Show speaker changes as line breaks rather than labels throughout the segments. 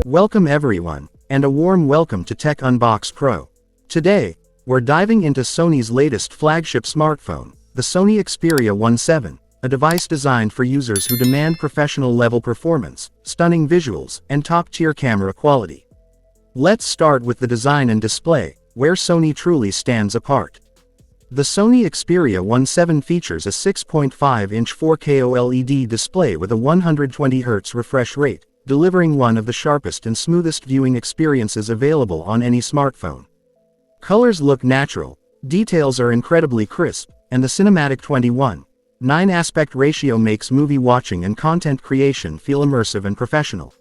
Welcome everyone, and a warm welcome to TechUnboxPro. Today, we're diving into Sony's latest flagship smartphone, the Sony Xperia 17, a device designed for users who demand professional-level performance, stunning visuals, and top-tier camera quality. Let's start with the design and display, where Sony truly stands apart. The Sony Xperia 17 features a 6.5-inch 4K OLED display with a 120Hz refresh rate, delivering one of the sharpest and smoothest viewing experiences available on any smartphone. Colors look natural, details are incredibly crisp, and the cinematic 21:9 aspect ratio makes movie watching and content creation feel immersive and professional.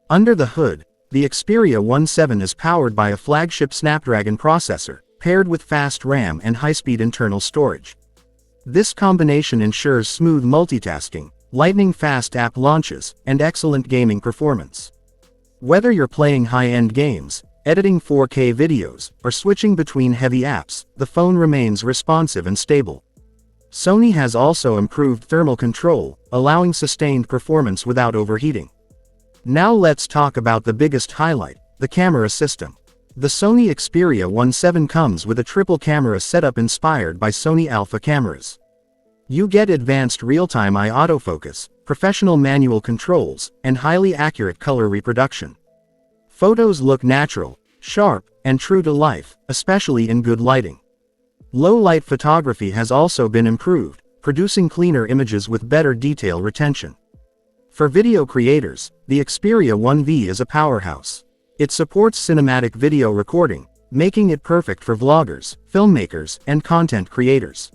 Under the hood, the Xperia 17 is powered by a flagship Snapdragon processor, paired with fast RAM and high-speed internal storage. This combination ensures smooth multitasking, lightning-fast app launches, and excellent gaming performance. Whether you're playing high-end games, editing 4K videos, or switching between heavy apps, the phone remains responsive and stable. Sony has also improved thermal control, allowing sustained performance without overheating. Now let's talk about the biggest highlight, the camera system. The Sony Xperia 17 comes with a triple camera setup inspired by Sony Alpha cameras. You get advanced real-time eye autofocus, professional manual controls, and highly accurate color reproduction. Photos look natural, sharp, and true to life, especially in good lighting. Low-light photography has also been improved, producing cleaner images with better detail retention. For video creators, the Xperia 1V is a powerhouse. It supports cinematic video recording, making it perfect for vloggers, filmmakers, and content creators.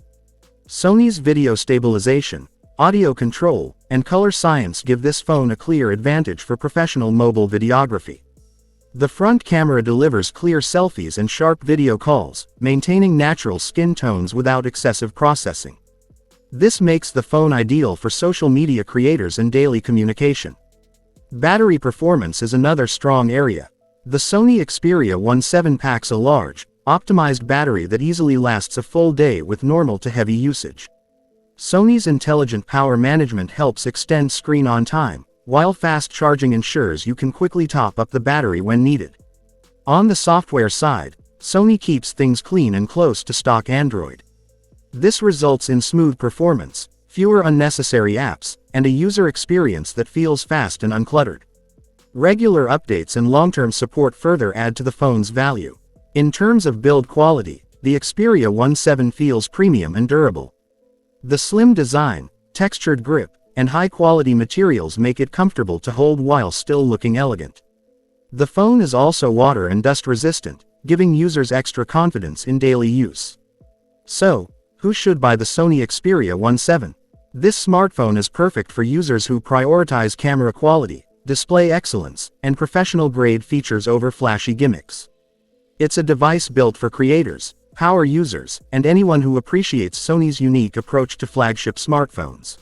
Sony's video stabilization, audio control, and color science give this phone a clear advantage for professional mobile videography. The front camera delivers clear selfies and sharp video calls, maintaining natural skin tones without excessive processing. This makes the phone ideal for social media creators and daily communication. Battery performance is another strong area. The Sony Xperia 17 packs a large, optimized battery that easily lasts a full day with normal to heavy usage. Sony's intelligent power management helps extend screen on time, while fast charging ensures you can quickly top up the battery when needed. On the software side, Sony keeps things clean and close to stock Android. This results in smooth performance, fewer unnecessary apps, and a user experience that feels fast and uncluttered. Regular updates and long-term support further add to the phone's value. In terms of build quality, the Xperia 17 feels premium and durable. The slim design, textured grip, and high-quality materials make it comfortable to hold while still looking elegant. The phone is also water and dust resistant, giving users extra confidence in daily use. So, who should buy the Sony Xperia 17? This smartphone is perfect for users who prioritize camera quality, display excellence, and professional-grade features over flashy gimmicks. It's a device built for creators, power users, and anyone who appreciates Sony's unique approach to flagship smartphones.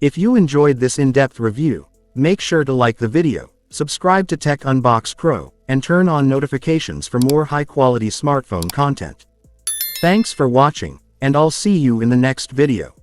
If you enjoyed this in-depth review, make sure to like the video, subscribe to TechUnboxPro, and turn on notifications for more high-quality smartphone content. Thanks for watching, and I'll see you in the next video.